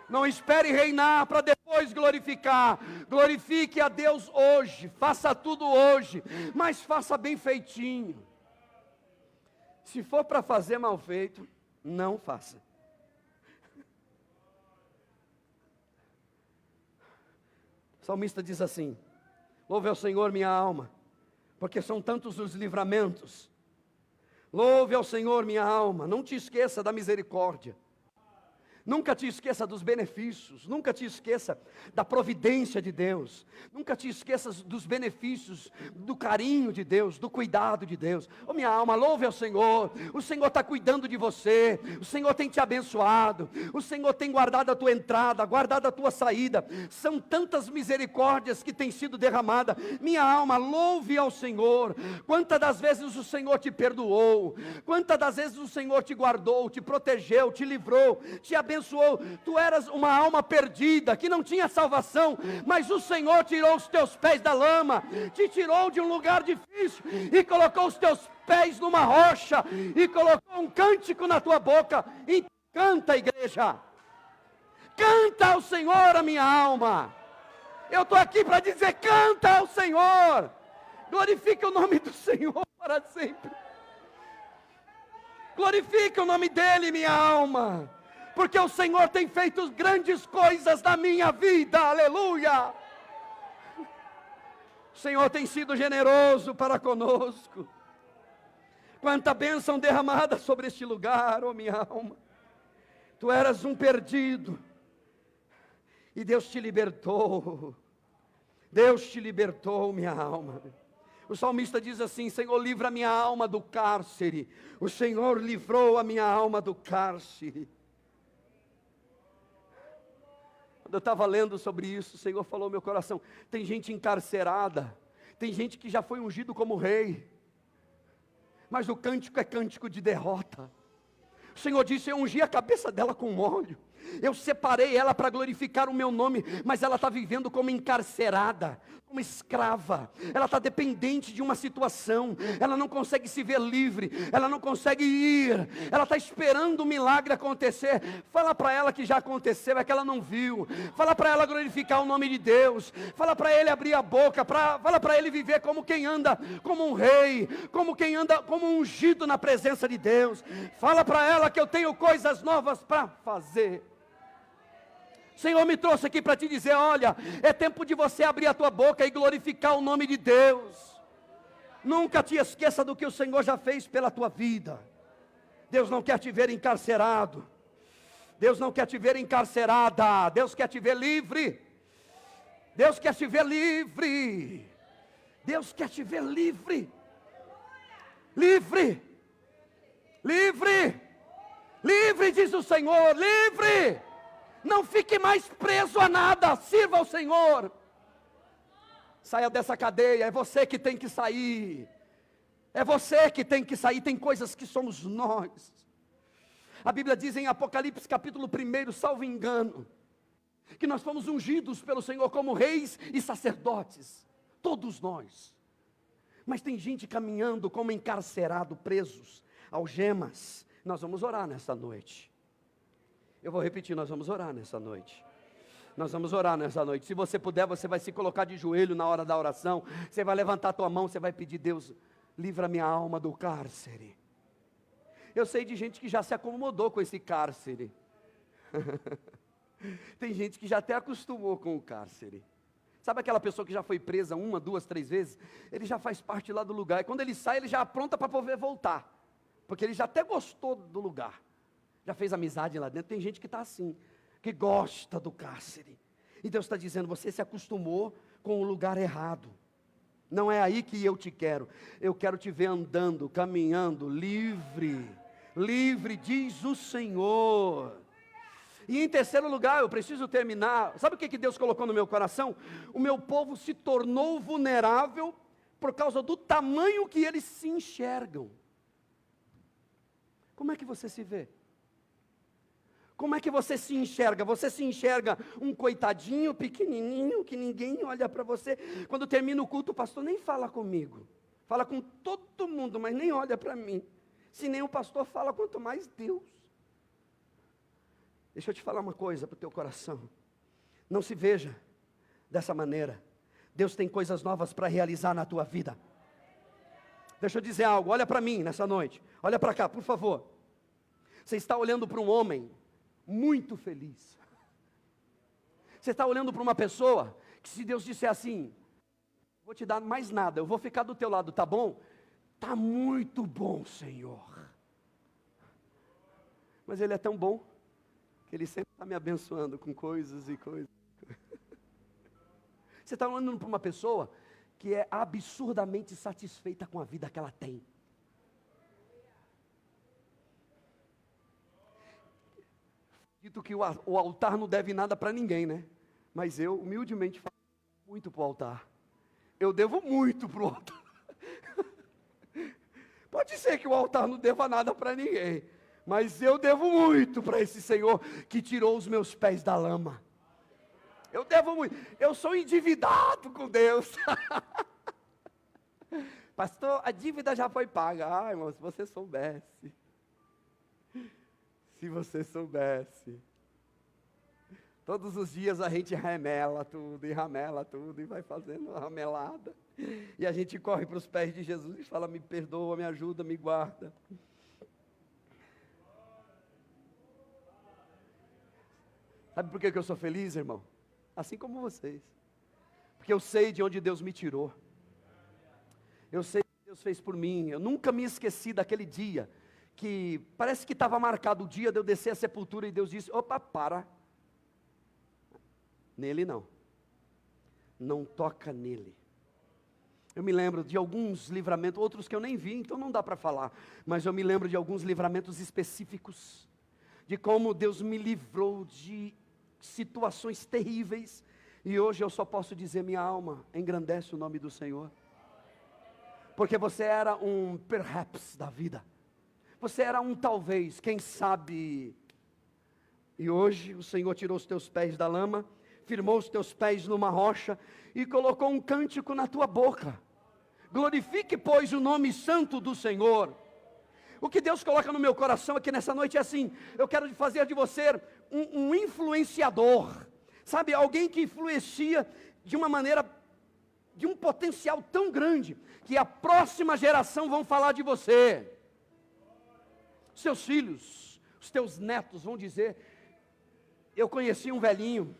Não espere reinar para depois glorificar. Glorifique a Deus hoje. Faça tudo hoje, mas faça bem feitinho. Se for para fazer mal feito, não faça. O salmista diz assim: louve ao Senhor minha alma, porque são tantos os livramentos. Louve ao Senhor minha alma, não te esqueça da misericórdia. Nunca te esqueça dos benefícios, nunca te esqueça da providência de Deus, nunca te esqueças dos benefícios, do carinho de Deus, do cuidado de Deus. Oh minha alma, louve ao Senhor, o Senhor está cuidando de você, o Senhor tem te abençoado, o Senhor tem guardado a tua entrada, guardado a tua saída. São tantas misericórdias que têm sido derramadas. Minha alma, louve ao Senhor. Quantas das vezes o Senhor te perdoou, quantas das vezes o Senhor te guardou, te protegeu, te livrou, te abençoou. Tu eras uma alma perdida, que não tinha salvação, mas o Senhor tirou os teus pés da lama, te tirou de um lugar difícil, e colocou os teus pés numa rocha, e colocou um cântico na tua boca. E canta, igreja, canta ao Senhor a minha alma. Eu estou aqui para dizer: canta ao Senhor, glorifique o nome do Senhor para sempre, glorifique o nome dEle, minha alma, porque o Senhor tem feito grandes coisas na minha vida, aleluia. O Senhor tem sido generoso para conosco. Quanta bênção derramada sobre este lugar, ó minha alma. Tu eras um perdido, e Deus te libertou. Deus te libertou, minha alma. O salmista diz assim: Senhor, livra a minha alma do cárcere. O Senhor livrou a minha alma do cárcere. Quando eu estava lendo sobre isso, o Senhor falou ao meu coração: tem gente encarcerada, tem gente que já foi ungido como rei, mas o cântico é cântico de derrota. O Senhor disse: eu ungi a cabeça dela com óleo, eu separei ela para glorificar o meu nome, mas ela está vivendo como encarcerada, como escrava, ela está dependente de uma situação, ela não consegue se ver livre, ela não consegue ir, ela está esperando o milagre acontecer. Fala para ela que já aconteceu, é que ela não viu. Fala para ela glorificar o nome de Deus, fala para ele abrir a boca, fala para ele viver como quem anda como um rei, como quem anda como um ungido na presença de Deus. Fala para ela que eu tenho coisas novas para fazer. O Senhor me trouxe aqui para te dizer: olha, é tempo de você abrir a tua boca e glorificar o nome de Deus. Nunca te esqueça do que o Senhor já fez pela tua vida. Deus não quer te ver encarcerado. Deus não quer te ver encarcerada, Deus quer te ver livre. Deus quer te ver livre. Deus quer te ver livre. Livre. Livre. Livre, diz o Senhor, livre. Não fique mais preso a nada, sirva ao Senhor. Saia dessa cadeia, é você que tem que sair. É você que tem que sair, tem coisas que somos nós. A Bíblia diz em Apocalipse capítulo 1, salvo engano, que nós fomos ungidos pelo Senhor como reis e sacerdotes, todos nós. Mas tem gente caminhando como encarcerado, presos, algemas. Nós vamos orar nessa noite. Eu vou repetir, nós vamos orar nessa noite. Nós vamos orar nessa noite. Se você puder, você vai se colocar de joelho na hora da oração. Você vai levantar a tua mão, você vai pedir: Deus, livra minha alma do cárcere. Eu sei de gente que já se acomodou com esse cárcere. Tem gente que já até acostumou com o cárcere. Sabe aquela pessoa que já foi presa 1, 2, 3 vezes? Ele já faz parte lá do lugar. E quando ele sai, ele já apronta para poder voltar. Porque ele já até gostou do lugar. Já fez amizade lá dentro. Tem gente que está assim, que gosta do cárcere. E Deus está dizendo: você se acostumou com o lugar errado. Não é aí que eu te quero. Eu quero te ver andando, caminhando, livre. Livre, diz o Senhor. E em terceiro lugar, eu preciso terminar. Sabe o que Deus colocou no meu coração? O meu povo se tornou vulnerável por causa do tamanho que eles se enxergam. Como é que você se vê? Como é que você se enxerga? Você se enxerga um coitadinho, pequenininho, que ninguém olha para você. Quando termina o culto, o pastor nem fala comigo. Fala com todo mundo, mas nem olha para mim. Se nem o pastor fala, quanto mais Deus. Deixa eu te falar uma coisa para o teu coração. Não se veja dessa maneira. Deus tem coisas novas para realizar na tua vida. Deixa eu dizer algo, olha para mim nessa noite. Olha para cá, por favor. Você está olhando para um homem muito feliz. Você está olhando para uma pessoa que, se Deus disser assim: vou te dar mais nada, eu vou ficar do teu lado, tá bom? Tá muito bom, Senhor. Mas Ele é tão bom que Ele sempre está me abençoando com coisas e coisas. Você está olhando para uma pessoa que é absurdamente satisfeita com a vida que ela tem. Dito que o altar não deve nada para ninguém, né? Mas eu, humildemente, falo muito para o altar. Eu devo muito para o altar. Pode ser que o altar não deva nada para ninguém, mas eu devo muito para esse Senhor que tirou os meus pés da lama. Eu devo muito. Eu sou endividado com Deus. Pastor, a dívida já foi paga. Ai, irmão, se você soubesse. Se você soubesse. Todos os dias a gente ramela tudo e vai fazendo ramelada. E a gente corre para os pés de Jesus e fala: me perdoa, me ajuda, me guarda. Sabe por que eu sou feliz, irmão? Assim como vocês. Porque eu sei de onde Deus me tirou. Eu sei o que Deus fez por mim. Eu nunca me esqueci daquele dia que parece que estava marcado o dia de eu descer a sepultura e Deus disse: opa, para. Nele não. Não toca nele. Eu me lembro de alguns livramentos, outros que eu nem vi, então não dá para falar. Mas eu me lembro de alguns livramentos específicos. De como Deus me livrou de situações terríveis. E hoje eu só posso dizer: minha alma engrandece o nome do Senhor. Porque você era um perhaps da vida. Você era um talvez, quem sabe. E hoje o Senhor tirou os teus pés da lama, firmou os teus pés numa rocha e colocou um cântico na tua boca. Glorifique, pois, o nome santo do Senhor. O que Deus coloca no meu coração aqui nessa noite é assim: eu quero fazer de você um influenciador. Sabe, alguém que influencia de uma maneira, de um potencial tão grande, que a próxima geração vão falar de você. Seus filhos, os teus netos vão dizer: eu conheci um velhinho,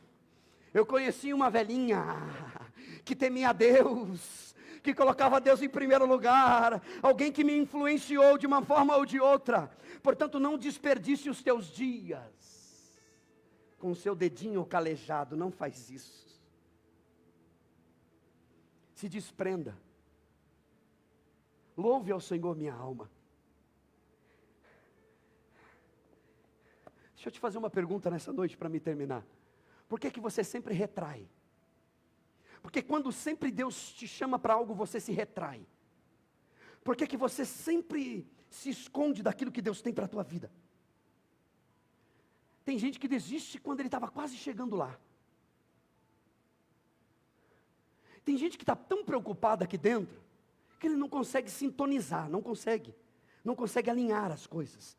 eu conheci uma velhinha, que temia a Deus, que colocava Deus em primeiro lugar, alguém que me influenciou de uma forma ou de outra. Portanto, não desperdice os teus dias. com o seu dedinho calejado. Não faz isso. Se desprenda. Louve ao Senhor, minha alma. Deixa eu te fazer uma pergunta nessa noite para me terminar. Por que você sempre retrai? Porque quando sempre Deus te chama para algo, você se retrai. Por que você sempre se esconde daquilo que Deus tem para a tua vida? Tem gente que desiste quando ele estava quase chegando lá. Tem gente que está tão preocupada aqui dentro, que ele não consegue sintonizar, não consegue alinhar as coisas.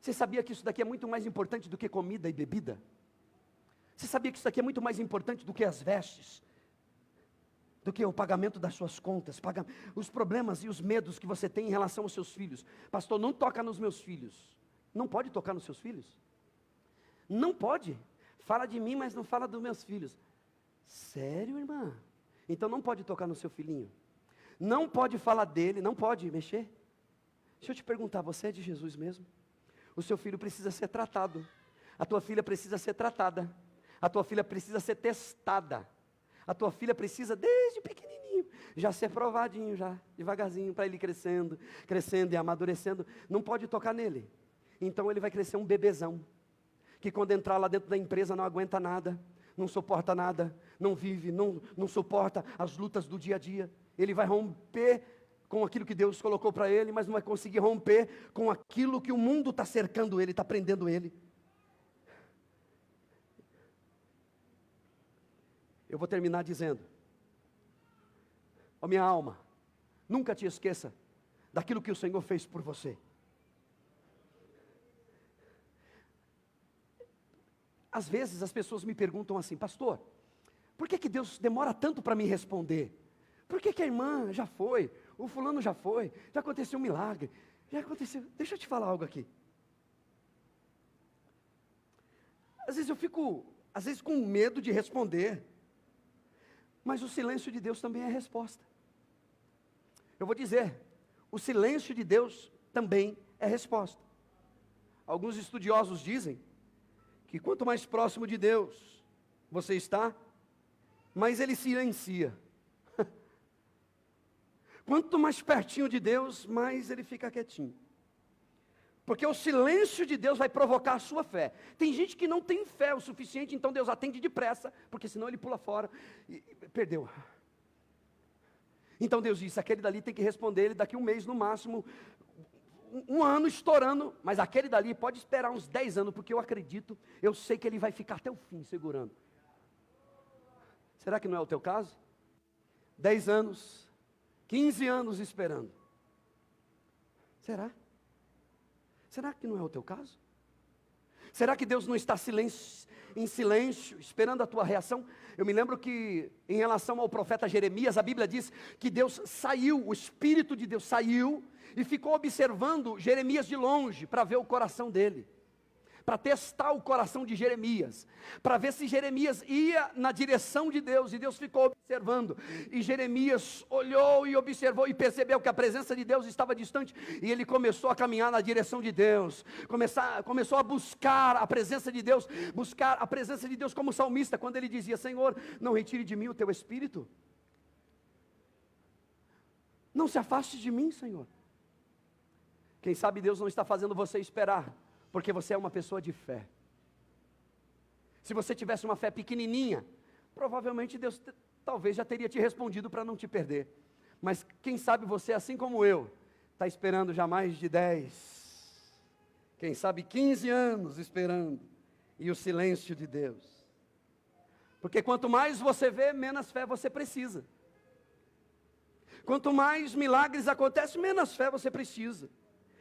Você sabia que isso daqui é muito mais importante do que comida e bebida? Você sabia que isso daqui é muito mais importante do que as vestes? Do que o pagamento das suas contas, os problemas e os medos que você tem em relação aos seus filhos? Pastor, não toca nos meus filhos. Não pode tocar nos seus filhos? Não pode. Fala de mim, mas não fala dos meus filhos. Sério, irmã? Então não pode tocar no seu filhinho. Não pode falar dele, não pode mexer. Deixa eu te perguntar, você é de Jesus mesmo? O seu filho precisa ser tratado. A tua filha precisa ser tratada. A tua filha precisa ser testada. A tua filha precisa, desde pequenininho, já ser provadinho, já, devagarzinho, para ele crescendo e amadurecendo. Não pode tocar nele. Então ele vai crescer um bebezão, que quando entrar lá dentro da empresa não aguenta nada, não suporta nada, não vive, não suporta as lutas do dia a dia. Ele vai romper com aquilo que Deus colocou para ele, mas não vai conseguir romper com aquilo que o mundo está cercando ele, está prendendo ele. Eu vou terminar dizendo, ó minha alma, nunca te esqueça daquilo que o Senhor fez por você. Às vezes as pessoas me perguntam assim, pastor, por que Deus demora tanto para me responder? Por que a irmã já foi, o fulano já foi, já aconteceu um milagre, já aconteceu, deixa eu te falar algo aqui. Às vezes eu fico, com medo de responder, mas o silêncio de Deus também é resposta. Eu vou dizer, o silêncio de Deus também é resposta. Alguns estudiosos dizem que quanto mais próximo de Deus você está, mais Ele silencia. Quanto mais pertinho de Deus, mais Ele fica quietinho. Porque o silêncio de Deus vai provocar a sua fé. Tem gente que não tem fé o suficiente, então Deus atende depressa, porque senão ele pula fora e perdeu. Então Deus disse, aquele dali tem que responder ele daqui um mês no máximo, um ano estourando, mas aquele dali pode esperar uns 10 anos, porque eu acredito, eu sei que ele vai ficar até o fim segurando. Será que não é o teu caso? 10 anos, 15 anos esperando. Será? Será que não é o teu caso? Será que Deus não está em silêncio, esperando a tua reação? Eu me lembro que, em relação ao profeta Jeremias, a Bíblia diz que Deus saiu, o Espírito de Deus saiu, e ficou observando Jeremias de longe, para ver o coração dele, para testar o coração de Jeremias, para ver se Jeremias ia na direção de Deus, e Deus ficou observando, e Jeremias olhou e observou, e percebeu que a presença de Deus estava distante, e ele começou a caminhar na direção de Deus, começou a buscar a presença de Deus, como salmista, quando ele dizia, Senhor, não retire de mim o teu Espírito, não se afaste de mim, Senhor. Quem sabe Deus não está fazendo você esperar, porque você é uma pessoa de fé. Se você tivesse uma fé pequenininha, provavelmente Deus talvez já teria te respondido para não te perder. Mas quem sabe você, assim como eu, está esperando já mais de 10, quem sabe 15 anos esperando, e o silêncio de Deus. Porque quanto mais você vê, menos fé você precisa. Quanto mais milagres acontecem, menos fé você precisa.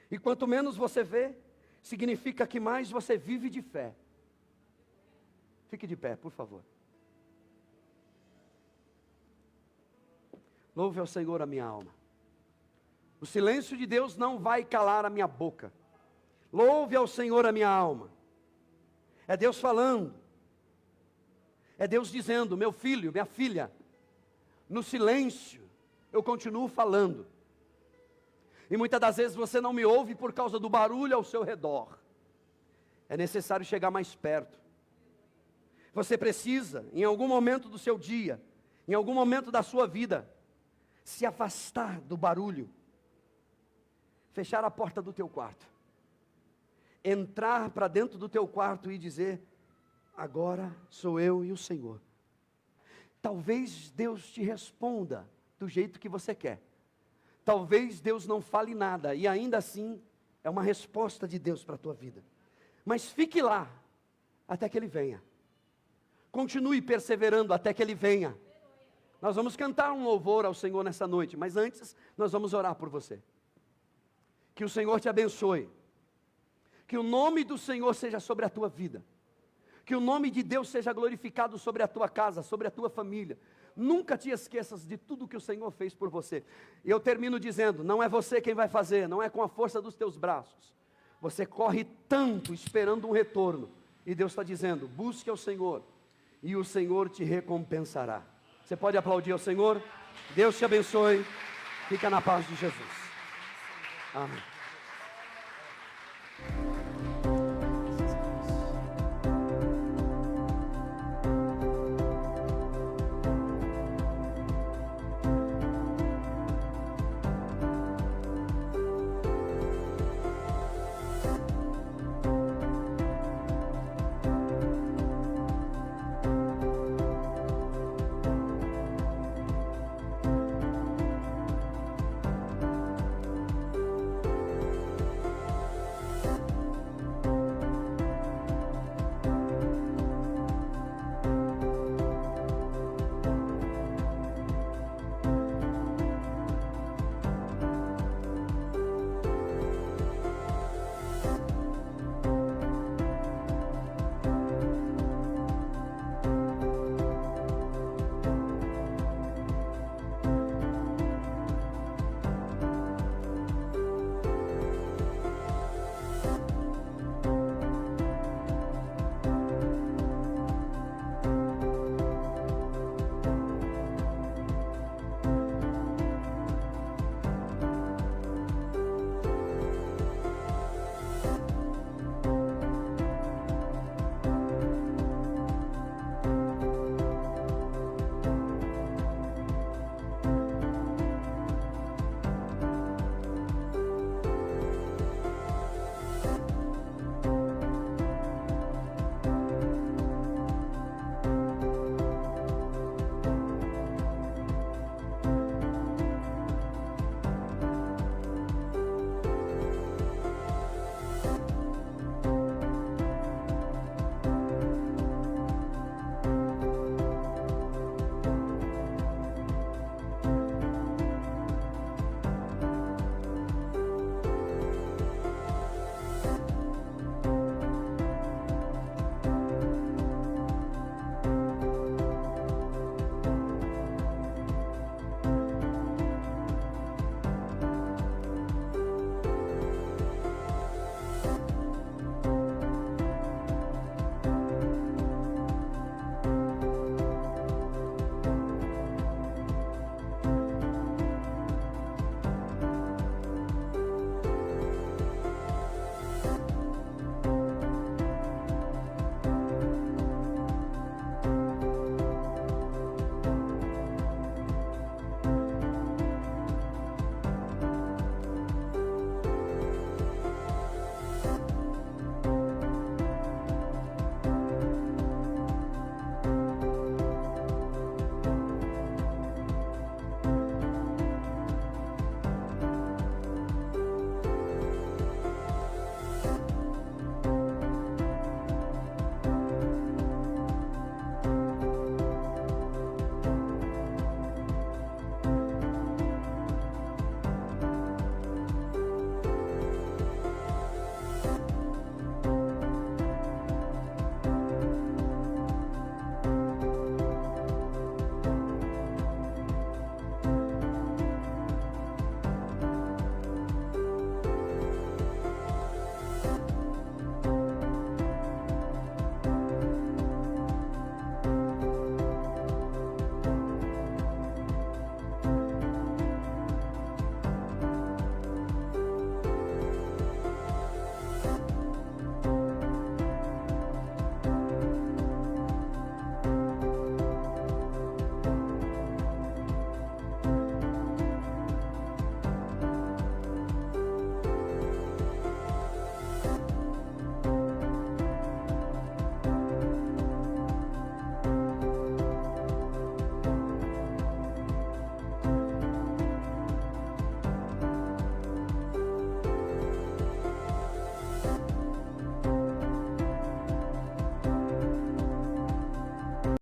E quanto menos você vê, significa que mais você vive de fé. Fique de pé, por favor. Louve ao Senhor a minha alma. O silêncio de Deus não vai calar a minha boca. Louve ao Senhor a minha alma. É Deus falando. É Deus dizendo, meu filho, minha filha, no silêncio eu continuo falando. E muitas das vezes você não me ouve por causa do barulho ao seu redor. É necessário chegar mais perto. Você precisa, em algum momento do seu dia, em algum momento da sua vida, se afastar do barulho, fechar a porta do teu quarto, entrar para dentro do teu quarto e dizer: agora sou eu e o Senhor. Talvez Deus te responda do jeito que você quer. Talvez Deus não fale nada, e ainda assim é uma resposta de Deus para a tua vida. Mas fique lá, até que Ele venha. Continue perseverando até que Ele venha. Nós vamos cantar um louvor ao Senhor nessa noite, mas antes nós vamos orar por você. Que o Senhor te abençoe. Que o nome do Senhor seja sobre a tua vida. Que o nome de Deus seja glorificado sobre a tua casa, sobre a tua família. Nunca te esqueças de tudo que o Senhor fez por você. E eu termino dizendo, não é você quem vai fazer, não é com a força dos teus braços. Você corre tanto esperando um retorno. E Deus está dizendo, busque ao Senhor, e o Senhor te recompensará. Você pode aplaudir ao Senhor? Deus te abençoe. Fica na paz de Jesus. Amém.